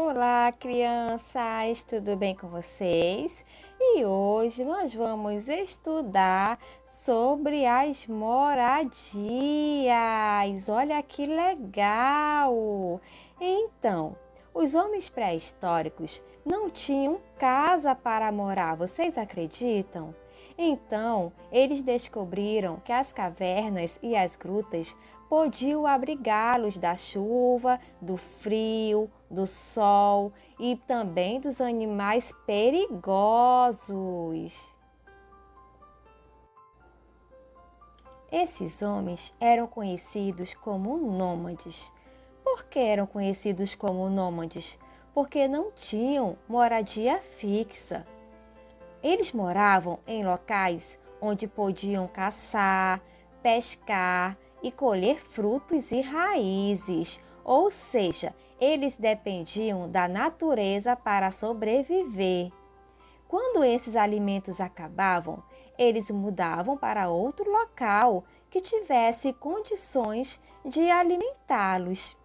Olá, crianças, tudo bem com vocês? E hoje nós vamos estudar sobre as moradias. Olha que legal! Então, os homens pré-históricos não tinham casa para morar, vocês acreditam? Então, eles descobriram que as cavernas e as grutas podiam abrigá-los da chuva, do frio, do sol e também dos animais perigosos. Esses homens eram conhecidos como nômades. Por que eram conhecidos como nômades? Porque não tinham moradia fixa. Eles moravam em locais onde podiam caçar, pescar e colher frutos e raízes, ou seja, eles dependiam da natureza para sobreviver. Quando esses alimentos acabavam, eles mudavam para outro local que tivesse condições de alimentá-los.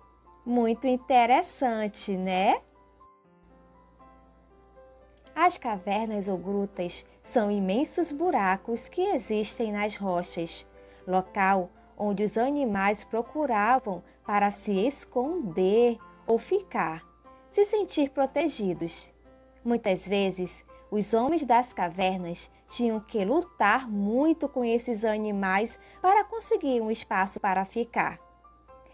Muito interessante, né? As cavernas ou grutas são imensos buracos que existem nas rochas, local onde os animais procuravam para se esconder ou ficar, se sentir protegidos. Muitas vezes, os homens das cavernas tinham que lutar muito com esses animais para conseguir um espaço para ficar.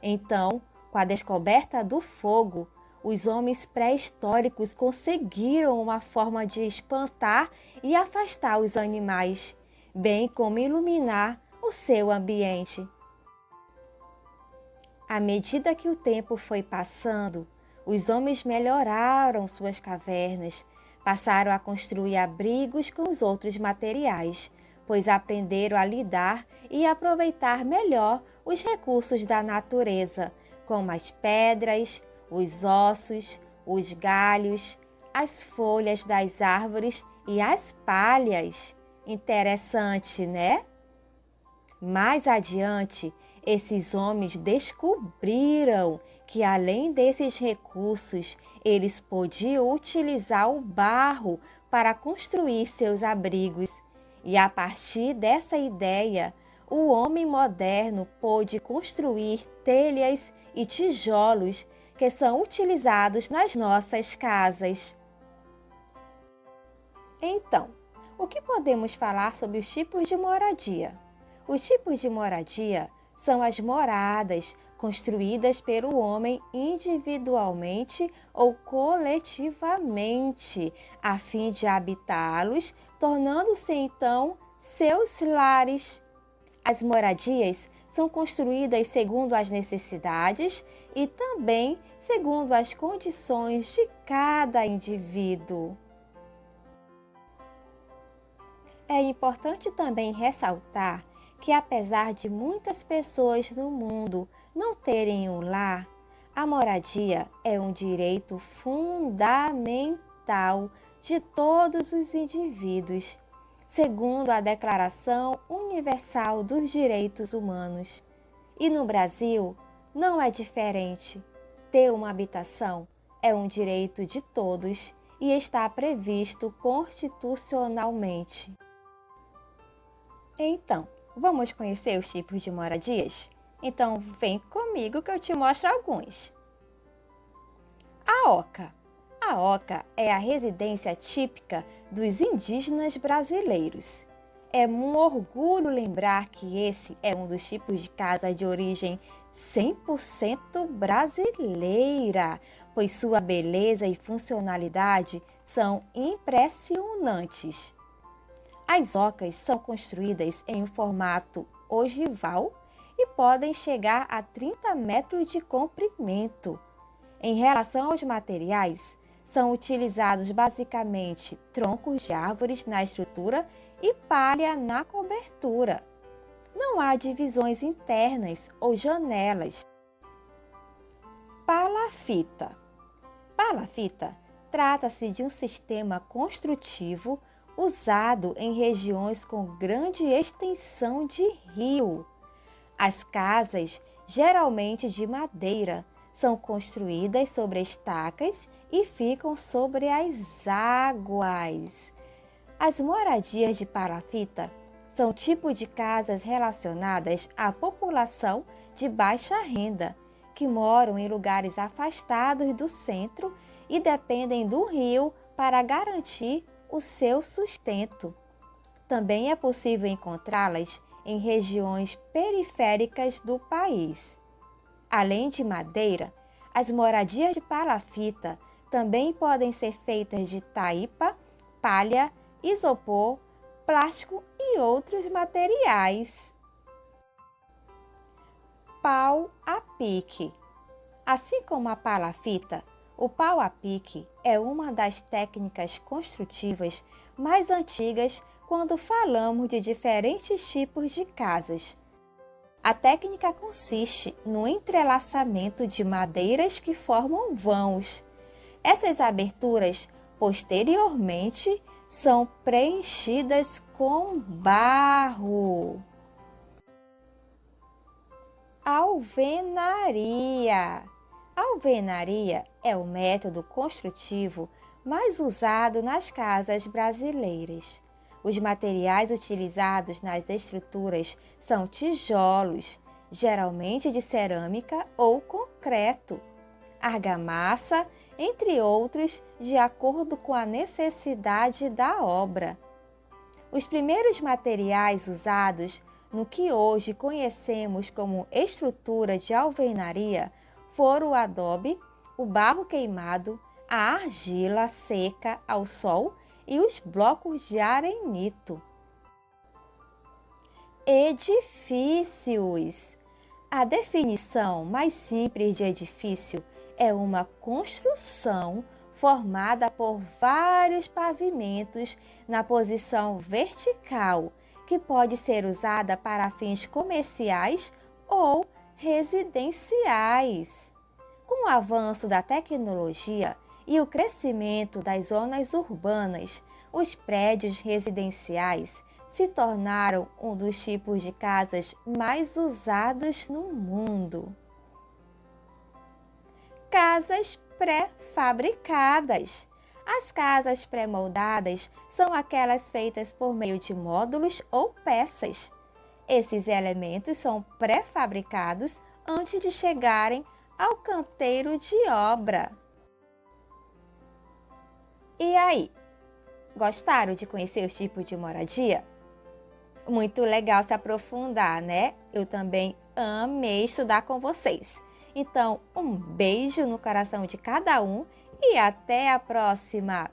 Então, com a descoberta do fogo, os homens pré-históricos conseguiram uma forma de espantar e afastar os animais, bem como iluminar o seu ambiente. À medida que o tempo foi passando, os homens melhoraram suas cavernas, passaram a construir abrigos com os outros materiais, pois aprenderam a lidar e aproveitar melhor os recursos da natureza, como as pedras, os ossos, os galhos, as folhas das árvores e as palhas. Interessante, né? Mais adiante, esses homens descobriram que, além desses recursos, eles podiam utilizar o barro para construir seus abrigos. E a partir dessa ideia, o homem moderno pôde construir telhas e tijolos que são utilizados nas nossas casas. Então, o que podemos falar sobre os tipos de moradia? Os tipos de moradia são as moradas construídas pelo homem individualmente ou coletivamente, a fim de habitá-los, tornando-se então seus lares. As moradias são construídas segundo as necessidades e também segundo as condições de cada indivíduo. É importante também ressaltar que, apesar de muitas pessoas no mundo não terem um lar, a moradia é um direito fundamental de todos os indivíduos, segundo a Declaração Universal dos Direitos Humanos. E no Brasil não é diferente. Ter uma habitação é um direito de todos e está previsto constitucionalmente. Então, vamos conhecer os tipos de moradias? Então, vem comigo que eu te mostro alguns. A oca. A oca é a residência típica dos indígenas brasileiros. É um orgulho lembrar que esse é um dos tipos de casa de origem 100% brasileira, pois sua beleza e funcionalidade são impressionantes. As ocas são construídas em um formato ogival e podem chegar a 30 metros de comprimento. Em relação aos materiais, são utilizados basicamente troncos de árvores na estrutura e palha na cobertura. Não há divisões internas ou janelas. Palafita. Palafita trata-se de um sistema construtivo usado em regiões com grande extensão de rio. As casas, geralmente de madeira, são construídas sobre estacas e ficam sobre as águas. As moradias de palafita são tipo de casas relacionadas à população de baixa renda, que moram em lugares afastados do centro e dependem do rio para garantir o seu sustento. Também é possível encontrá-las em regiões periféricas do país. Além de madeira, as moradias de palafita também podem ser feitas de taipa, palha, isopor, plástico e outros materiais. Pau a pique. Assim como a palafita, o pau a pique é uma das técnicas construtivas mais antigas quando falamos de diferentes tipos de casas. A técnica consiste no entrelaçamento de madeiras que formam vãos. Essas aberturas, posteriormente, são preenchidas com barro. Alvenaria. A alvenaria é o método construtivo mais usado nas casas brasileiras. Os materiais utilizados nas estruturas são tijolos, geralmente de cerâmica ou concreto, argamassa, entre outros, de acordo com a necessidade da obra. Os primeiros materiais usados no que hoje conhecemos como estrutura de alvenaria foram o adobe, o barro queimado, a argila seca ao sol e os blocos de arenito. Edifícios. A definição mais simples de edifício é uma construção formada por vários pavimentos na posição vertical, que pode ser usada para fins comerciais ou residenciais. Com o avanço da tecnologia e o crescimento das zonas urbanas, os prédios residenciais se tornaram um dos tipos de casas mais usados no mundo. Casas pré-fabricadas. As casas pré-moldadas são aquelas feitas por meio de módulos ou peças. Esses elementos são pré-fabricados antes de chegarem ao canteiro de obra. E aí, gostaram de conhecer os tipos de moradia? Muito legal se aprofundar, né? Eu também amei estudar com vocês. Então, um beijo no coração de cada um e até a próxima!